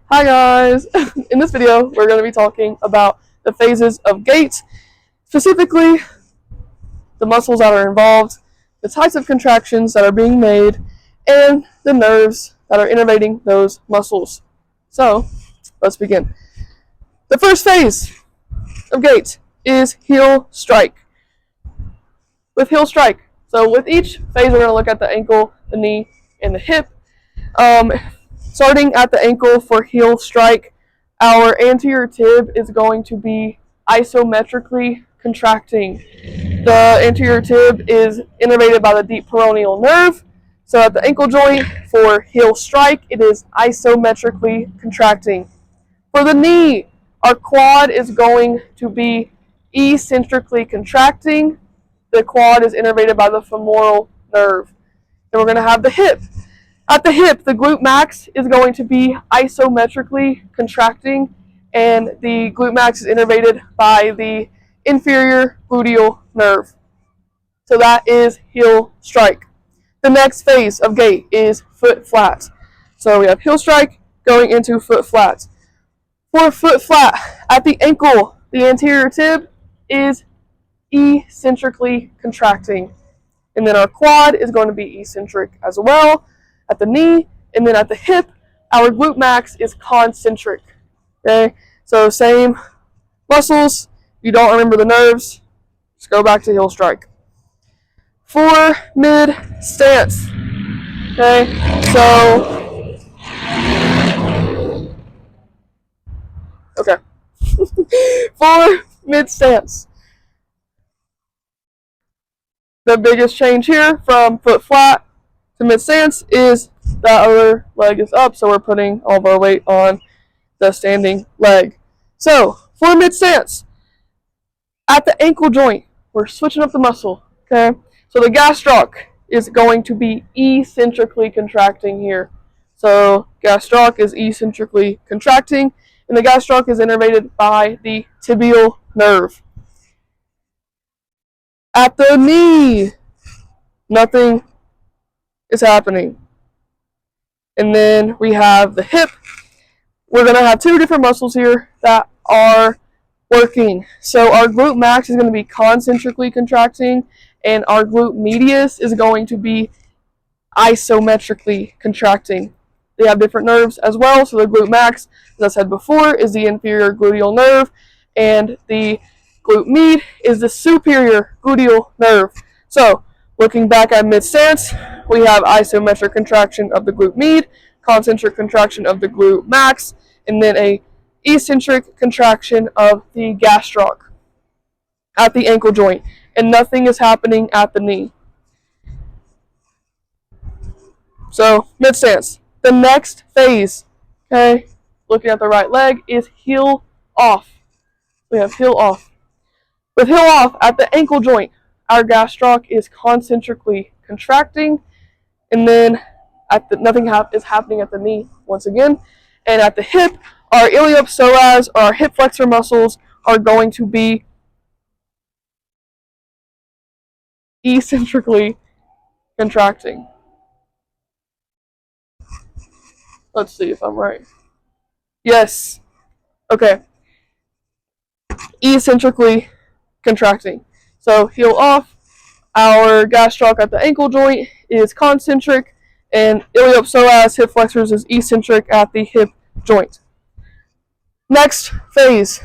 Hi guys! In this video, we're going to be talking about the phases of gait, specifically the muscles that are involved, the types of contractions that are being made, and the nerves that are innervating those muscles. So, let's begin. The first phase of gait is heel strike. With heel strike, so with each phase, we're going to look at the ankle, the knee, and the hip. Starting at the ankle for heel strike, our anterior tib is going to be isometrically contracting. The anterior tib is innervated by the deep peroneal nerve. So at the ankle joint for heel strike, it is isometrically contracting. For the knee, our quad is going to be eccentrically contracting. The quad is innervated by the femoral nerve. Then we're going to have the hip. At the hip, the glute max is going to be isometrically contracting, and the glute max is innervated by the inferior gluteal nerve. So that is heel strike. The next phase of gait is foot flat. So we have heel strike going into foot flat. For foot flat, at the ankle, the anterior tib is eccentrically contracting. And then our quad is going to be eccentric as well at the knee, and then at the hip, our glute max is concentric. Okay, so same muscles. If you don't remember the nerves, just go back to heel strike. For mid stance, okay, for mid stance, the biggest change here from foot flat to mid stance is the other leg is up, so we're putting all of our weight on the standing leg. So for mid stance, at the ankle joint, we're switching up the muscle. Okay, so the gastroc is going to be eccentrically contracting here. So gastroc is eccentrically contracting, and the gastroc is innervated by the tibial nerve. At the knee, nothing is happening. And then we have the hip. We're going to have two different muscles here that are working. So our glute max is going to be concentrically contracting, and our glute medius is going to be isometrically contracting. They have different nerves as well. So the glute max, as I said before, is the inferior gluteal nerve, and the glute med is the superior gluteal nerve. So looking back at mid-stance, we have isometric contraction of the glute med, concentric contraction of the glute max, and then a eccentric contraction of the gastroc at the ankle joint, and nothing is happening at the knee. So mid-stance. The next phase, okay, looking at the right leg, is heel off. We have heel off. With heel off, at the ankle joint, our gastroc is concentrically contracting, and then nothing is happening at the knee once again. And at the hip, our iliopsoas, or our hip flexor muscles, are going to be eccentrically contracting. Let's see if I'm right. Yes. Okay. Eccentrically contracting. So heel off, our gastroc at the ankle joint is concentric, and iliopsoas, hip flexors, is eccentric at the hip joint. Next phase.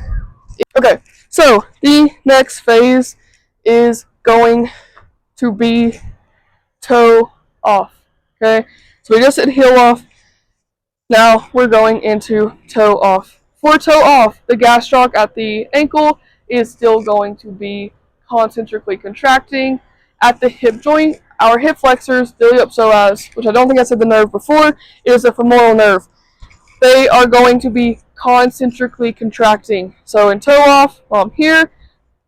Okay, so the next phase is going to be toe off. Okay, so we just did heel off. Now we're going into toe off. For toe off, the gastroc at the ankle is still going to be concentrically contracting. At the hip joint, our hip flexors, the iliopsoas, which I don't think I said the nerve before, is the femoral nerve. They are going to be concentrically contracting. So in toe off, while I'm here,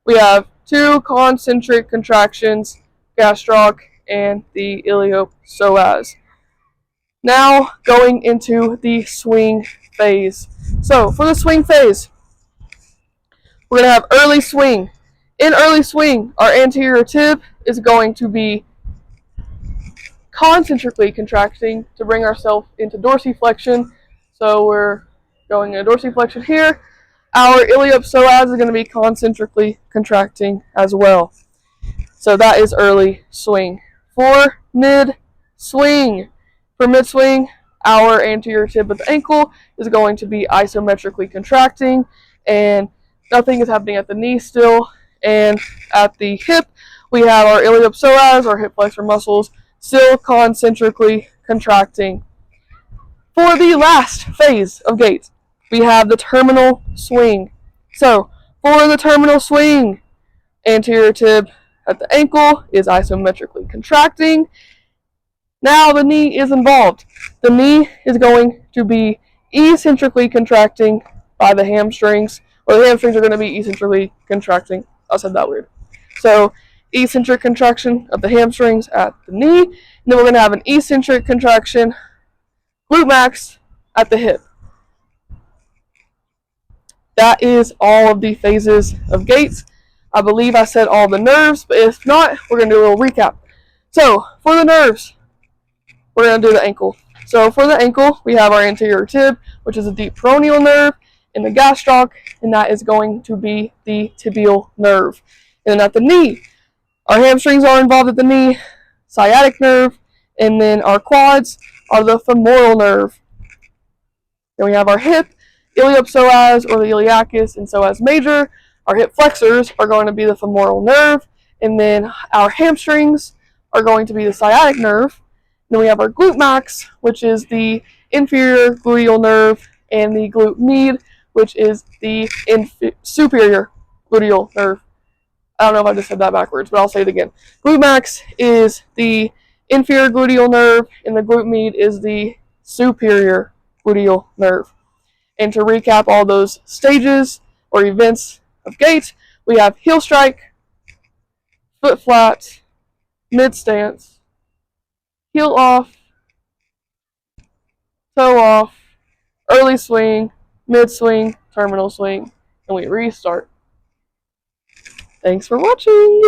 we have two concentric contractions, gastroc and the iliopsoas. Now going into the swing phase. So for the swing phase, we're going to have early swing. In early swing, our anterior tib is going to be concentrically contracting to bring ourselves into dorsiflexion. So we're going into dorsiflexion here. Our iliopsoas is going to be concentrically contracting as well. So that is early swing. For mid swing, our anterior tib of the ankle is going to be isometrically contracting, and nothing is happening at the knee still. And at the hip, we have our iliopsoas, our hip flexor muscles, still concentrically contracting. For the last phase of gait, we have the terminal swing. So, for the terminal swing, anterior tib at the ankle is isometrically contracting. Now the knee is involved. The knee is going to be eccentrically contracting by the hamstrings, or the hamstrings are going to be eccentrically contracting. I said that weird. So, eccentric contraction of the hamstrings at the knee, and then we're going to have an eccentric contraction, glute max, at the hip. That is all of the phases of gait. I believe I said all the nerves, but if not, we're going to do a little recap. So, for the nerves, we're going to do the ankle. So, for the ankle, we have our anterior tib, which is a deep peroneal nerve, in the gastroc, and that is going to be the tibial nerve. And then at the knee, our hamstrings are involved at the knee, sciatic nerve, and then our quads are the femoral nerve. Then we have our hip, iliopsoas or the iliacus and psoas major. Our hip flexors are going to be the femoral nerve, and then our hamstrings are going to be the sciatic nerve. Then we have our glute max, which is the inferior gluteal nerve, and the glute med, which is the superior gluteal nerve. I don't know if I just said that backwards, but I'll say it again. Glute max is the inferior gluteal nerve, and the glute med is the superior gluteal nerve. And to recap all those stages or events of gait, we have heel strike, foot flat, mid stance, heel off, toe off, early swing, mid swing, terminal swing, and we restart. Thanks for watching!